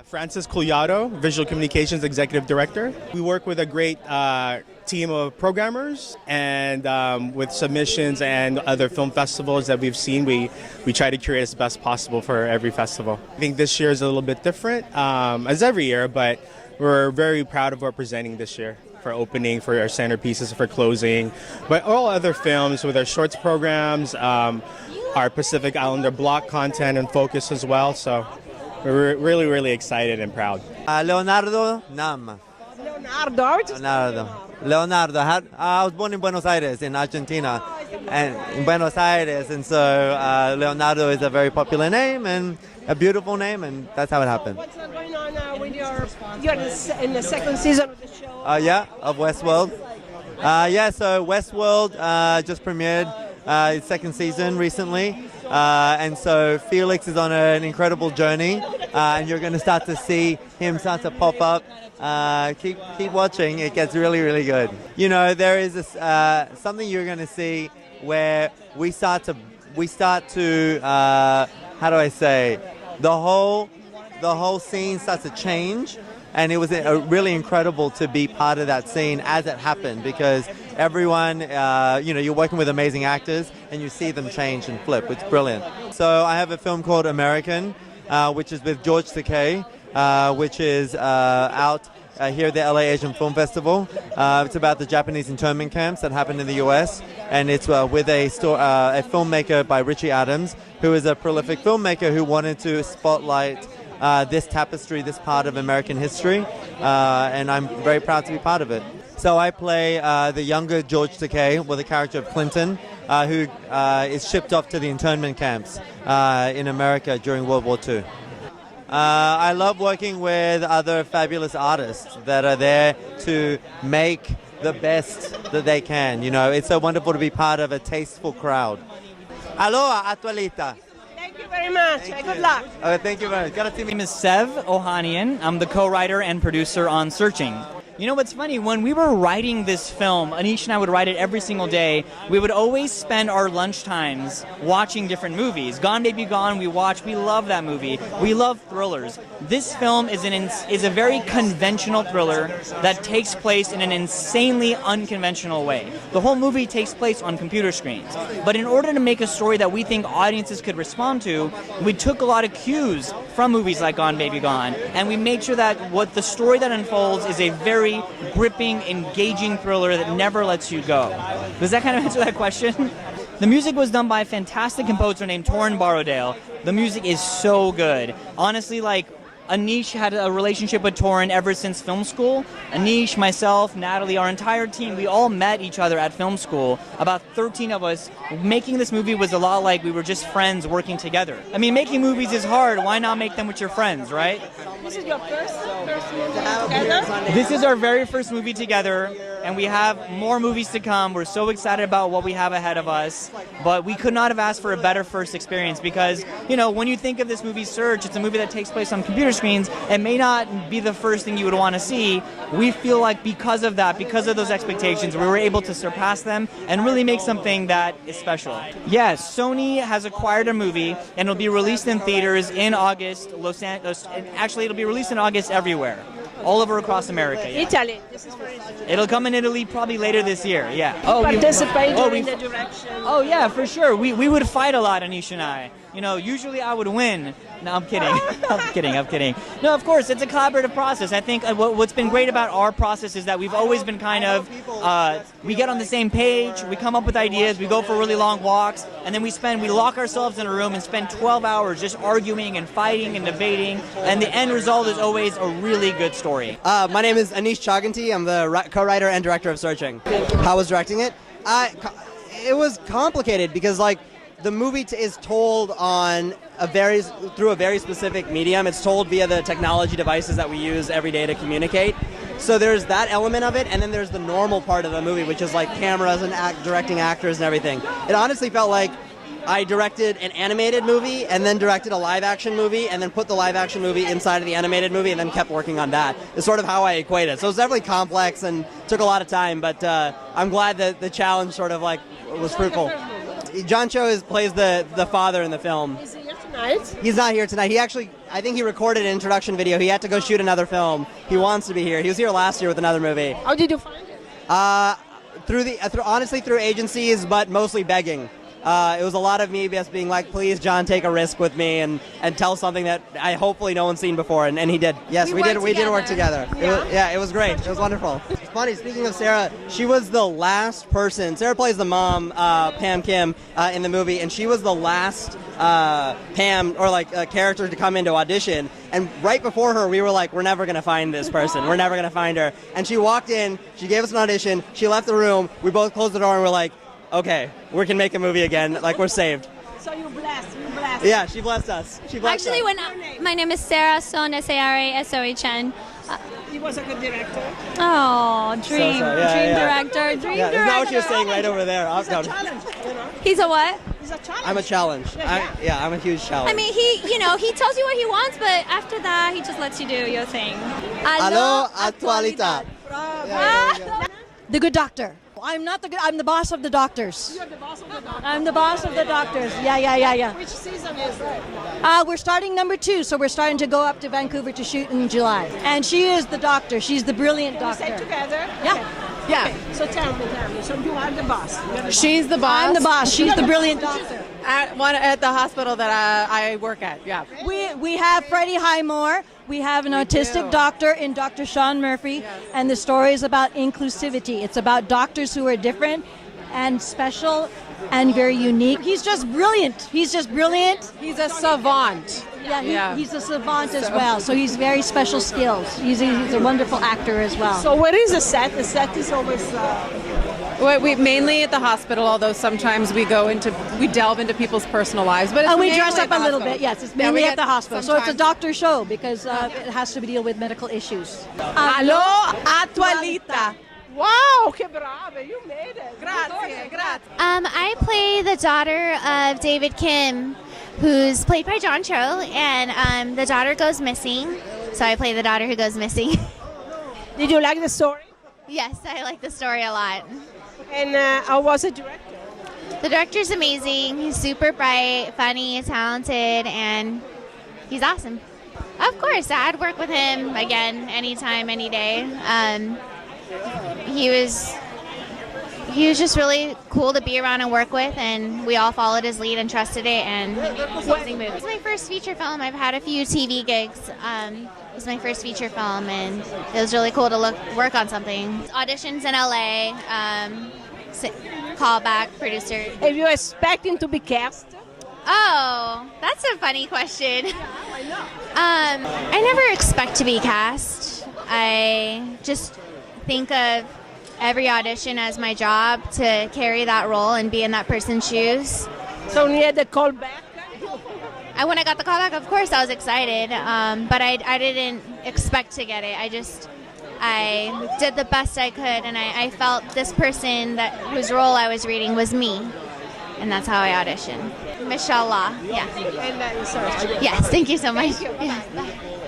Francis Collado, Visual Communications Executive Director. We work with a great team of programmers, and with submissions and other film festivals that we've seen, we try to curate as best possible for every festival. I think this year is a little bit different, as every year, but we're very proud of what we're presenting this year for opening, for our centerpieces, for closing, but all other films with our shorts programs, our Pacific Islander block content and focus as well. So we're really, really excited and proud. Leonardo Nam. Leonardo, how did you Leonardo. I was born in Buenos Aires, in Argentina, and in Buenos Aires, and so Leonardo is a very popular name and a beautiful name, and that's how it happened. What's going on when you're in the second season of the show? Yeah, of Westworld. So Westworld just premiered its second season recently. And so Felix is on an incredible journey, and you're going to start to see him start to pop up. Keep watching; it gets really, really good. You know, there is something you're going to see where we start to how do I say, the whole scene starts to change. And it was really incredible to be part of that scene as it happened, because everyone, you're working with amazing actors and you see them change and flip. It's brilliant. So I have a film called American, which is with George Takei, which is out here at the LA Asian Film Festival. It's about the Japanese internment camps that happened in the US, and it's with a filmmaker by Richie Adams, who is a prolific filmmaker who wanted to spotlight this tapestry, this part of American history, and I'm very proud to be part of it. So I play the younger George Takei, with the character of Clinton, who is shipped off to the internment camps in America during World War II. I love working with other fabulous artists that are there to make the best that they can. You know, it's so wonderful to be part of a tasteful crowd. Aloha, Atualita. Thank you very much. Good luck. Thank you very much. My name is Sev Ohanian. I'm the co-writer and producer on Searching. You know what's funny? When we were writing this film, Anish and I would write it every single day. We would always spend our lunch times watching different movies. Gone Baby Gone, we love that movie. We love thrillers. This film is a very conventional thriller that takes place in an insanely unconventional way. The whole movie takes place on computer screens. But in order to make a story that we think audiences could respond to, we took a lot of cues from movies like Gone Baby Gone, and we made sure that what the story that unfolds is a very gripping, engaging thriller that never lets you go. Does that kind of answer that question? The music was done by a fantastic composer named Torrin Borrowdale. The music is so good. Honestly, Anish had a relationship with Torrin ever since film school. Anish, myself, Natalie, our entire team, we all met each other at film school. About 13 of us. Making this movie was a lot like we were just friends working together. I mean, making movies is hard. Why not make them with your friends, right? This is your first movie together? This is our very first movie together, and we have more movies to come. We're so excited about what we have ahead of us, but we could not have asked for a better first experience because, when you think of this movie Search, it's a movie that takes place on computer screens. It may not be the first thing you would want to see. We feel like because of that, because of those expectations, we were able to surpass them and really make something that is special. Yes, Sony has acquired a movie, and it'll be released in theaters in August. Actually, it'll be released in August everywhere, all over across America. Yeah. Italy. This is for Italy. It'll come in Italy probably later this year. Yeah. Participate in the direction. Oh yeah, for sure. We would fight a lot, Anish and I. Usually I would win. No, I'm kidding. I'm kidding. No, of course, it's a collaborative process. I think what's been great about our process is that we've always been kind of, we get on the same page, we come up with ideas, we go for really long walks, and then we lock ourselves in a room and spend 12 hours just arguing and fighting and debating, and the end result is always a really good story. My name is Anish Chaganty. I'm the co-writer and director of Searching. How was directing it? It was complicated because, the movie is told through a very specific medium. It's told via the technology devices that we use every day to communicate. So there's that element of it, and then there's the normal part of the movie, which is cameras and directing actors and everything. It honestly felt like I directed an animated movie and then directed a live-action movie and then put the live-action movie inside of the animated movie and then kept working on that. It's sort of how I equate it. So it's definitely complex and took a lot of time, but I'm glad that the challenge sort of was fruitful. John Cho plays the father in the film. Is he here tonight? He's not here tonight. He actually I think he recorded an introduction video. He had to go shoot another film. He wants to be here. He was here last year with another movie. How did you find it? Honestly through agencies, but mostly begging. It was a lot of me just being like, please, John, take a risk with me and tell something that hopefully no one's seen before, and he did. Yes, we did work together. Yeah? It was great. It was wonderful. It's funny, speaking of Sarah, she was the last person. Sarah plays the mom, Pam Kim, in the movie, and she was the last Pam or character to come into audition. And right before her, we were like, we're never going to find this person. We're never going to find her. And she walked in, she gave us an audition, she left the room, we both closed the door and we're like, okay, we can make a movie again. Like, we're saved. So you blessed. Yeah, she blessed us. Actually, my name is Sarah Son, Sarasohn. He was a good director. Oh, dream director. Isn't that what you're saying right over there? It's a challenge, you know? He's a what? It's a challenge. I'm a challenge. I'm a huge challenge. I mean, he tells you what he wants, but after that, he just lets you do your thing. Allo Actualidad. The Good Doctor. I'm not the good. I'm the boss of the doctors. You're the boss of the doctor. I'm the boss of the doctors. Yeah. Which season is that? We're starting number 2, so we're starting to go up to Vancouver to shoot in July. And she is the doctor. She's the brilliant Can we doctor. stay together? Yeah. Yeah. Okay. So tell me. So you are the boss. You're the She's the boss. I'm the boss. She's the brilliant doctor. At the hospital that I work at. Yeah. We have Freddie Highmore. We have an autistic doctor in Dr. Sean Murphy, and the story is about inclusivity. It's about doctors who are different and special and very unique. He's just brilliant. He's He's a savant. He's a savant as well. So he's very special skills. He's a wonderful actor as well. So where is the set? The set is always... We mainly at the hospital, although sometimes we delve into people's personal lives. But it's and we mainly dress at up the a little hospital. bit. Yes, it's Yeah, mainly we at the get hospital. So it's a sometimes- doctor show because it has to deal with medical issues. Allo Actualidad. Wow, che brave, you made it. Grazie. I play the daughter of David Kim, who's played by John Cho, and the daughter goes missing. So I play the daughter who goes missing. Did you like the story? Yes, I like the story a lot. And how was the director? The director's amazing. He's super bright, funny, talented, and he's awesome. Of course, I'd work with him again anytime, any day. He was just really cool to be around and work with, and we all followed his lead and trusted it, and he made an amazing movie. It's my first feature film. I've had a few TV gigs. It was my first feature film, and it was really cool to work on something. Auditions in LA, callback, producer. Are you expecting to be cast? Oh, that's a funny question. I know. I never expect to be cast. I just think of every audition as my job to carry that role and be in that person's shoes. So when you had the call back? And when I got the call back, of course, I was excited, but I didn't expect to get it. I did the best I could, and I felt this person whose role I was reading was me, and that's how I auditioned. Mashallah, yeah. And sorry. Yes, thank you so much. Yeah, bye.